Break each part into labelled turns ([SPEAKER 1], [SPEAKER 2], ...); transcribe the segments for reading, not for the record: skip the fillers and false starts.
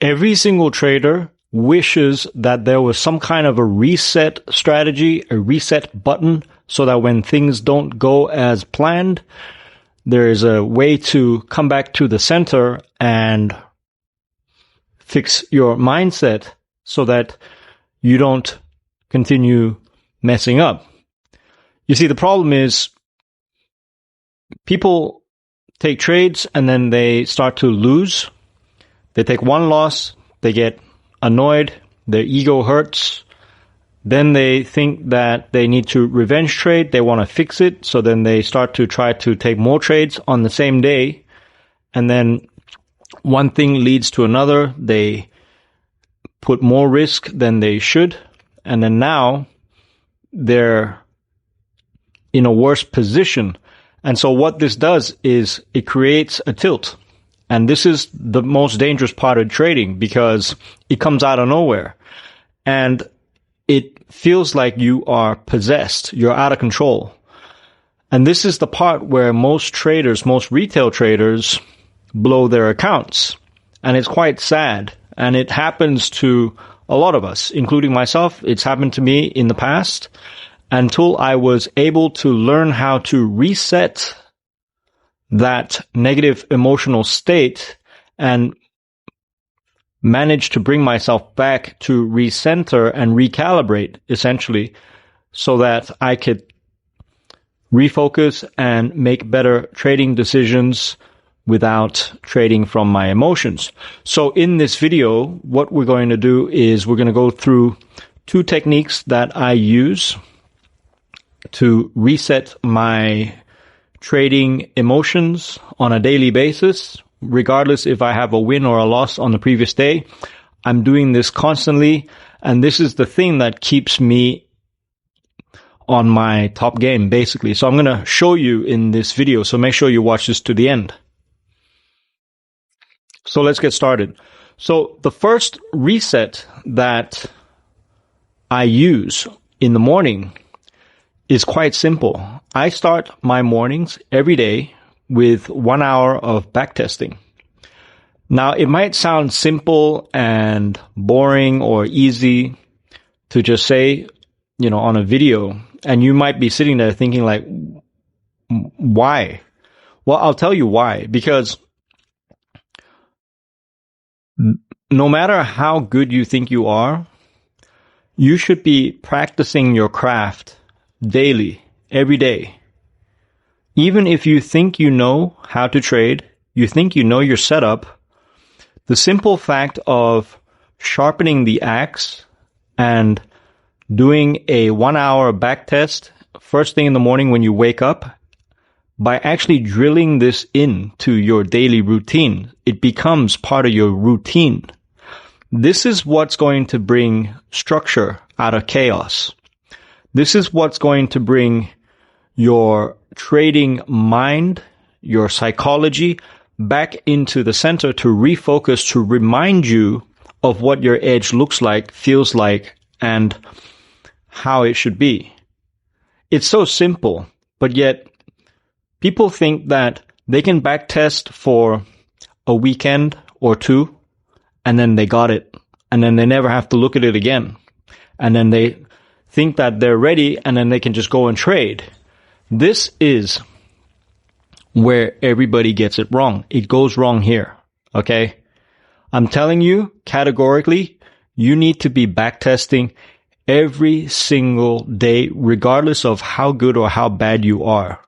[SPEAKER 1] Every single trader wishes that there was some kind of a reset strategy, a reset button, so that when things don't go as planned, there's a way to come back to the center and fix your mindset so that you don't continue messing up. You see, the problem is people take trades and then they start to lose. They take one loss, they get annoyed, their ego hurts. Then they think that they need to revenge trade. They want to fix it. So then they start to try to take more trades on the same day. And then one thing leads to another. They put more risk than they should. And then now they're in a worse position. And so what this does is it creates a tilt. And this is the most dangerous part of trading because it comes out of nowhere. And it feels like you are possessed. You're out of control. And this is the part where most traders, most retail traders blow their accounts. And it's quite sad. And it happens to a lot of us, including myself. It's happened to me in the past until I was able to learn how to reset that negative emotional state and manage to bring myself back to recenter and recalibrate, essentially, so that I could refocus and make better trading decisions without trading from my emotions. So in this video, what we're going to do is we're going to go through two techniques that I use to reset my trading emotions on a daily basis, regardless if I have a win or a loss on the previous day. I'm doing this constantly, and this is the thing that keeps me on my top game, basically. So I'm going to show you in this video, so make sure you watch this to the end. So let's get started. So the first reset that I use in the morning is quite simple. I start my mornings every day with 1 hour of backtesting. Now, it might sound simple and boring or easy to just say, on a video, and you might be sitting there thinking like, why? Well, I'll tell you why. Because no matter how good you think you are, you should be practicing your craft daily, every day. Even if you think you know how to trade, you think you know your setup, the simple fact of sharpening the axe and doing a 1 hour back test first thing in the morning when you wake up, by actually drilling this into your daily routine, it becomes part of your routine. This is what's going to bring structure out of chaos. This is what's going to bring your trading mind, your psychology, back into the center to refocus, to remind you of what your edge looks like, feels like, and how it should be. It's so simple, but yet people think that they can backtest for a weekend or two, and then they got it, and then they never have to look at it again. And then they think that they're ready, and then they can just go and trade. This is where everybody gets it wrong. It goes wrong here, okay? I'm telling you categorically, you need to be backtesting every single day, regardless of how good or how bad you are.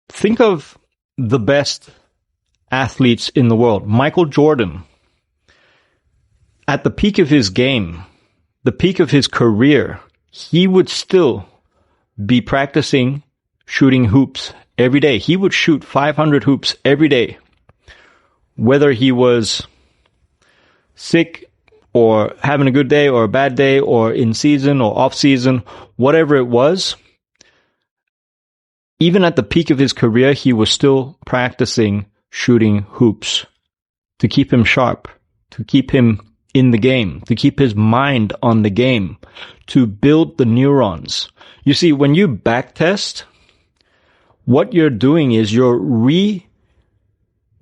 [SPEAKER 1] Think of the best athletes in the world. Michael Jordan, at the peak of his game, the peak of his career, he would still be practicing shooting hoops every day. He would shoot 500 hoops every day. Whether he was sick or having a good day or a bad day or in season or off season, whatever it was, even at the peak of his career, he was still practicing shooting hoops to keep him sharp, to keep him in the game, to keep his mind on the game, to build the neurons. You see, when you backtest, what you're doing is you're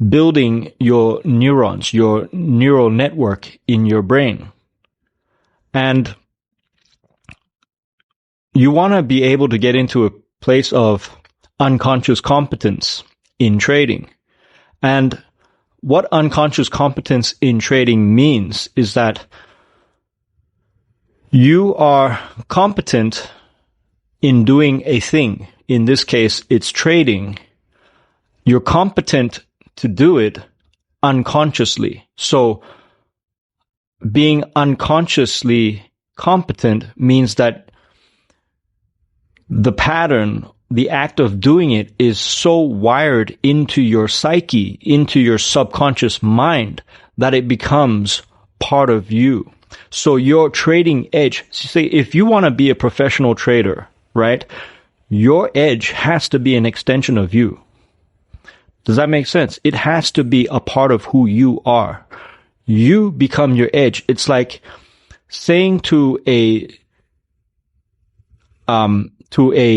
[SPEAKER 1] building your neurons, your neural network in your brain. And you want to be able to get into a place of unconscious competence in trading. And what unconscious competence in trading means is that you are competent in doing a thing. In this case, it's trading. You're competent to do it unconsciously. So being unconsciously competent means that the pattern, the act of doing it is so wired into your psyche, into your subconscious mind, that it becomes part of you. So your trading edge, say if you want to be a professional trader, right? Your edge has to be an extension of you. Does that make sense? It has to be a part of who you are. You become your edge. It's like saying to a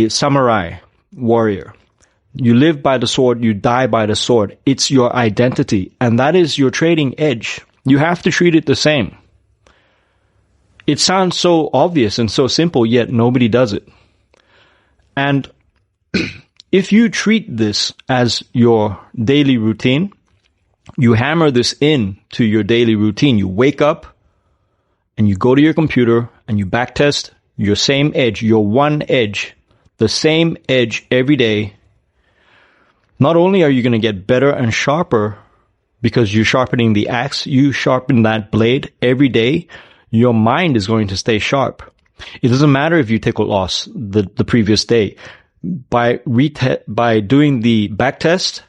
[SPEAKER 1] samurai warrior, you live by the sword, you die by the sword. It's your identity, and that is your trading edge. You have to treat it the same. It sounds so obvious and so simple, yet nobody does it. And if you treat this as your daily routine, you hammer this in to your daily routine. You wake up and you go to your computer and you backtest your same edge, your one edge, the same edge every day. Not only are you going to get better and sharper because you're sharpening the axe, you sharpen that blade every day, your mind is going to stay sharp. It doesn't matter if you take a loss the previous day. By doing the backtest,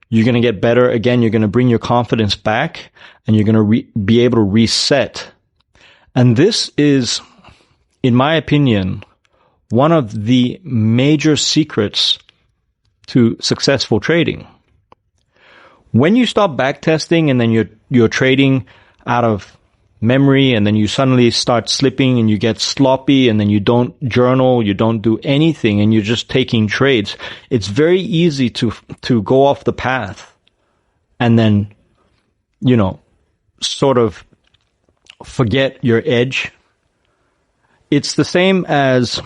[SPEAKER 1] you're going to get better. Again, you're going to bring your confidence back, and you're going to be able to reset. And this is, in my opinion, one of the major secrets to successful trading. When you stop backtesting and then you're trading out of memory, and then you suddenly start slipping and you get sloppy, and then you don't journal, you don't do anything, and you're just taking trades, it's very easy to go off the path and then, sort of forget your edge. It's the same as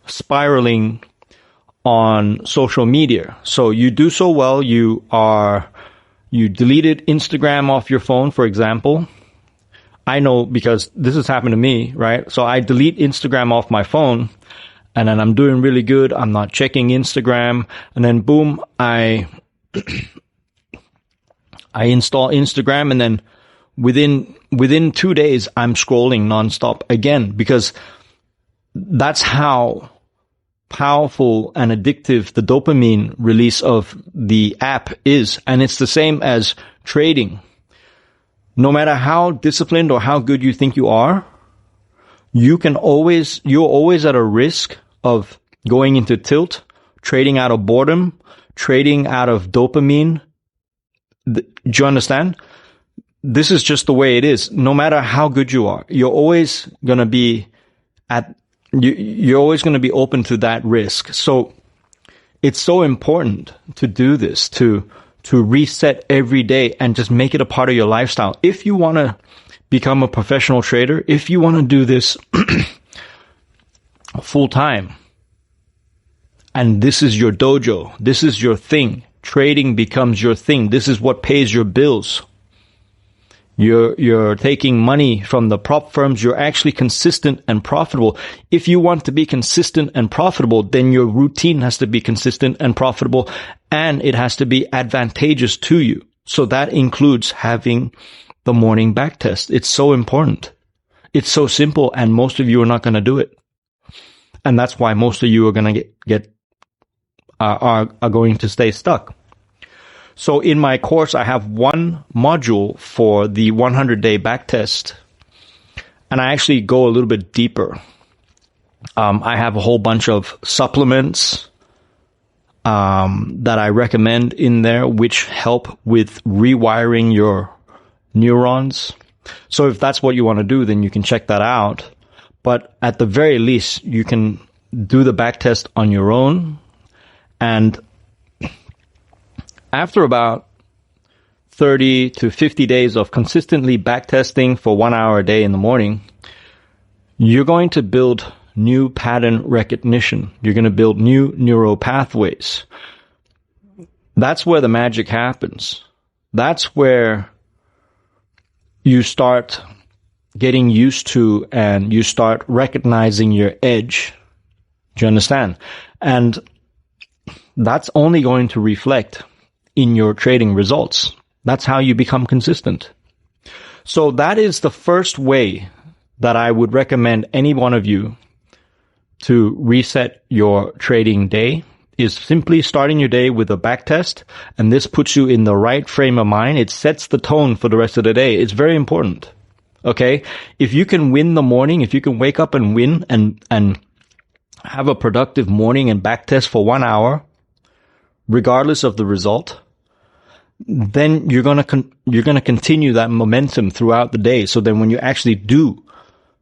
[SPEAKER 1] spiraling on social media. So you do so well, you deleted Instagram off your phone, for example. I know because this has happened to me, right? So I delete Instagram off my phone, and then I'm doing really good. I'm not checking Instagram. And then boom, I install Instagram, and then within 2 days, I'm scrolling nonstop again, because that's how powerful and addictive the dopamine release of the app is. And it's the same as trading. No matter how disciplined or how good you think you are, you're always at a risk of going into tilt, trading out of boredom, trading out of dopamine. Do you understand? This is just the way it is. No matter how good you are, you're always going to be you're always going to be open to that risk. So it's so important to do this, to reset every day and just make it a part of your lifestyle. If you want to become a professional trader, if you want to do this full time, and this is your dojo, this is your thing, trading becomes your thing. This is what pays your bills. You're taking money from the prop firms. You're actually consistent and profitable. If you want to be consistent and profitable, then your routine has to be consistent and profitable, and it has to be advantageous to you. So that includes having the morning backtest. It's so important. It's so simple, and most of you are not going to do it. And that's why most of you are going to are going to stay stuck. So in my course, I have one module for the 100-day backtest, and I actually go a little bit deeper. I have a whole bunch of supplements that I recommend in there, which help with rewiring your neurons. So if that's what you want to do, then you can check that out. But at the very least, you can do the backtest on your own, and after about 30 to 50 days of consistently backtesting for 1 hour a day in the morning, you're going to build new pattern recognition. You're going to build new neural pathways. That's where the magic happens. That's where you start getting used to and you start recognizing your edge. Do you understand? And that's only going to reflect in your trading results. That's how you become consistent. So that is the first way that I would recommend any one of you to reset your trading day, is simply starting your day with a backtest. And this puts you in the right frame of mind. It sets the tone for the rest of the day. It's very important. Okay. If you can win the morning, if you can wake up and win and have a productive morning and backtest for 1 hour, regardless of the result, then you're going to continue that momentum throughout the day. So then when you actually do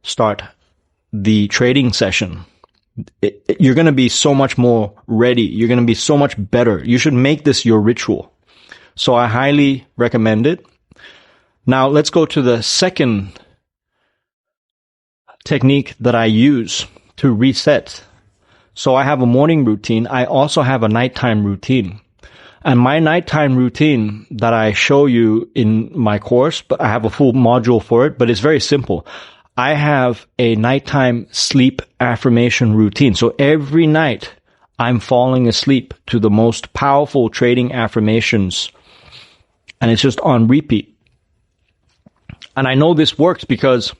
[SPEAKER 1] start the trading session, you're going to be so much more ready. You're going to be so much better. You should make this your ritual. So I highly recommend it. Now let's go to the second technique that I use to reset. So I have a morning routine. I also have a nighttime routine. And my nighttime routine that I show you in my course, but I have a full module for it, but it's very simple. I have a nighttime sleep affirmation routine. So every night I'm falling asleep to the most powerful trading affirmations, and it's just on repeat. And I know this works because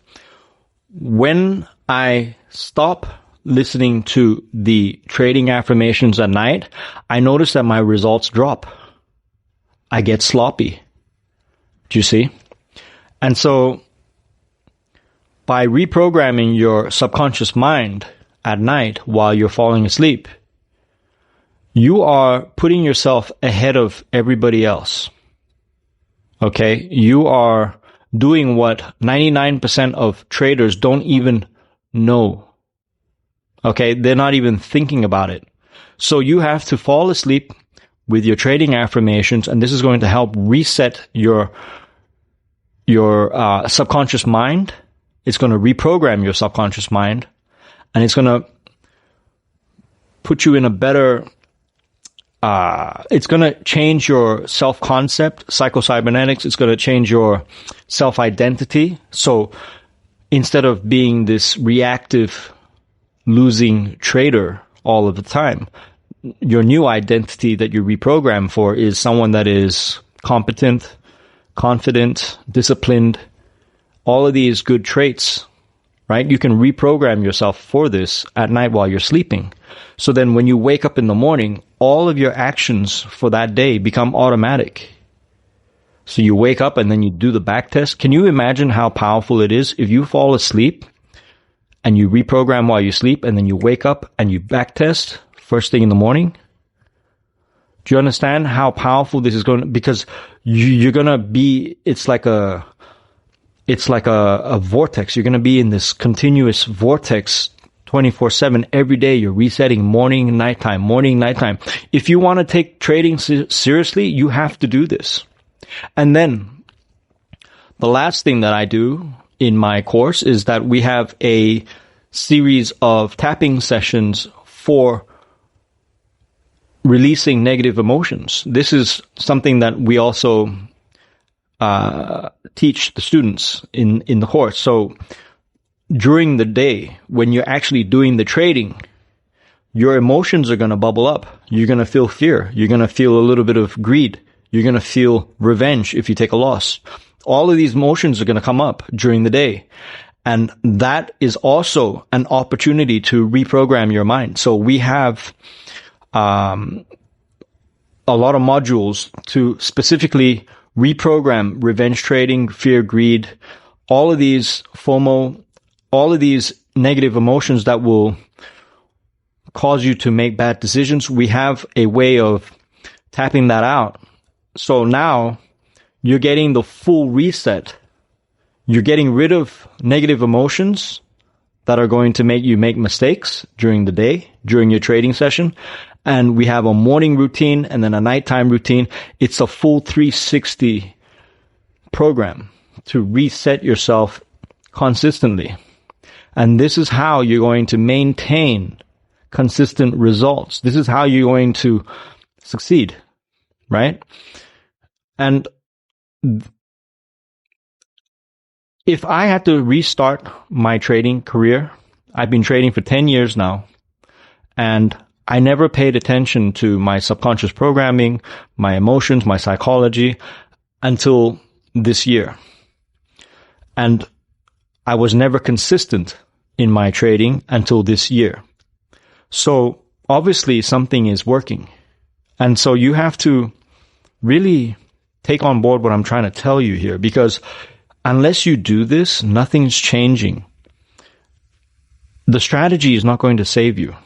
[SPEAKER 1] when I stop listening to the trading affirmations at night, I notice that my results drop. I get sloppy. Do you see? And so by reprogramming your subconscious mind at night while you're falling asleep, you are putting yourself ahead of everybody else. Okay? You are doing what 99% of traders don't even know. Okay? They're not even thinking about it. So you have to fall asleep with your trading affirmations, and this is going to help reset your subconscious mind. It's going to reprogram your subconscious mind, and it's going to put you in a better, it's going to change your self-concept, psycho-cybernetics. It's going to change your self-identity. So instead of being this reactive, losing trader all of the time, your new identity that you reprogram for is someone that is competent, confident, disciplined, all of these good traits, right? You can reprogram yourself for this at night while you're sleeping. So then when you wake up in the morning, all of your actions for that day become automatic. So you wake up and then you do the back test. Can you imagine how powerful it is if you fall asleep and you reprogram while you sleep and then you wake up and you back test first thing in the morning? Do you understand how powerful this is going to, because you're going to be, it's like a vortex. You're going to be in this continuous vortex 24/7 every day. You're resetting morning, nighttime. If you want to take trading seriously, you have to do this. And then the last thing that I do in my course is that we have a series of tapping sessions for releasing negative emotions. This is something that we also teach the students in the course. So during the day, when you're actually doing the trading, your emotions are going to bubble up. You're going to feel fear. You're going to feel a little bit of greed. You're going to feel revenge if you take a loss. All of these emotions are going to come up during the day. And that is also an opportunity to reprogram your mind. So we have a lot of modules to specifically reprogram revenge trading, fear, greed, all of these FOMO, all of these negative emotions that will cause you to make bad decisions. We have a way of tapping that out. So now you're getting the full reset. You're getting rid of negative emotions that are going to make you make mistakes during the day, during your trading session. And we have a morning routine and then a nighttime routine. It's a full 360 program to reset yourself consistently. And this is how you're going to maintain consistent results. This is how you're going to succeed, right? And if I had to restart my trading career, I've been trading for 10 years now, and I never paid attention to my subconscious programming, my emotions, my psychology until this year. And I was never consistent in my trading until this year. So obviously something is working. And so you have to really take on board what I'm trying to tell you here, because unless you do this, nothing's changing. The strategy is not going to save you.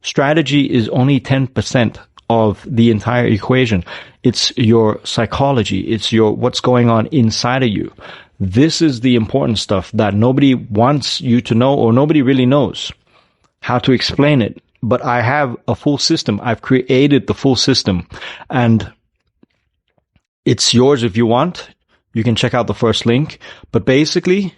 [SPEAKER 1] Strategy is only 10% of the entire equation. It's your psychology. It's what's going on inside of you. This is the important stuff that nobody wants you to know, or nobody really knows how to explain it. But I have a full system. I've created the full system, and it's yours if you want. You can check out the first link. But basically,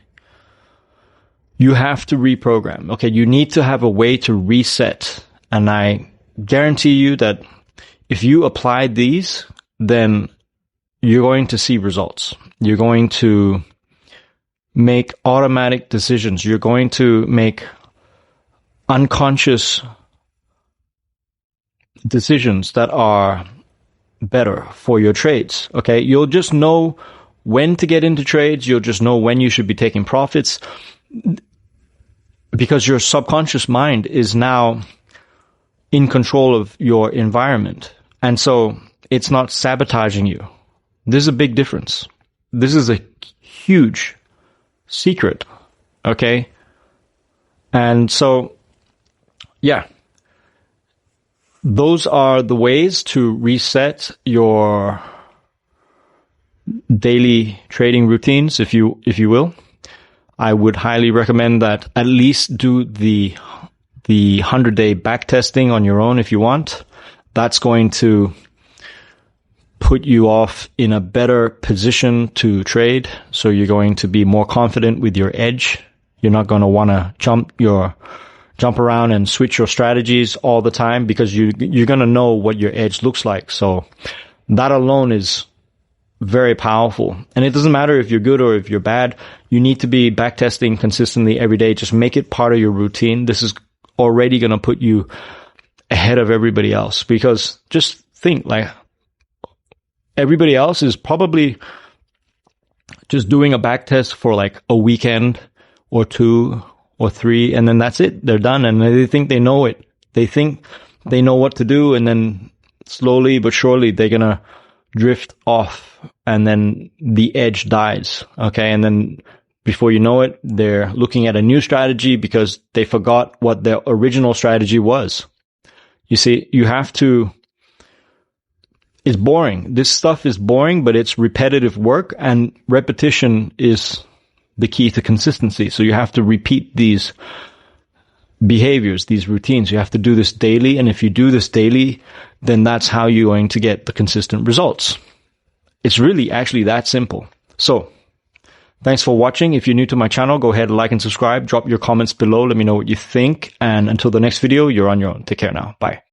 [SPEAKER 1] you have to reprogram. Okay, you need to have a way to reset. And I guarantee you that if you apply these, then you're going to see results. You're going to make automatic decisions. You're going to make unconscious decisions that are better for your trades. Okay, you'll just know when to get into trades. You'll just know when you should be taking profits, because your subconscious mind is now in control of your environment. And so it's not sabotaging you. This is a big difference. This is a huge secret. Okay. And so, yeah, those are the ways to reset your daily trading routines, if you will. I would highly recommend that at least do the 100-day backtesting on your own if you want. That's going to put you off in a better position to trade. So you're going to be more confident with your edge. You're not going to want to jump around and switch your strategies all the time, because you're going to know what your edge looks like. So that alone is very powerful. And it doesn't matter if you're good or if you're bad. You need to be backtesting consistently every day. Just make it part of your routine. This is already going to put you ahead of everybody else, because just think, like, everybody else is probably just doing a backtest for like a weekend or 2 or 3, and then that's it. They're done, and they think they know it. They think they know what to do, and then slowly but surely they're going to drift off, and then the edge dies. Okay. And then before you know it, they're looking at a new strategy because they forgot what their original strategy was. You see, it's boring. This stuff is boring, but it's repetitive work, and repetition is the key to consistency. So you have to repeat these behaviors, these routines. You have to do this daily. And if you do this daily, then that's how you're going to get the consistent results. It's really actually that simple. So thanks for watching. If you're new to my channel, go ahead, like and subscribe. Drop your comments below. Let me know what you think. And until the next video, you're on your own. Take care now. Bye.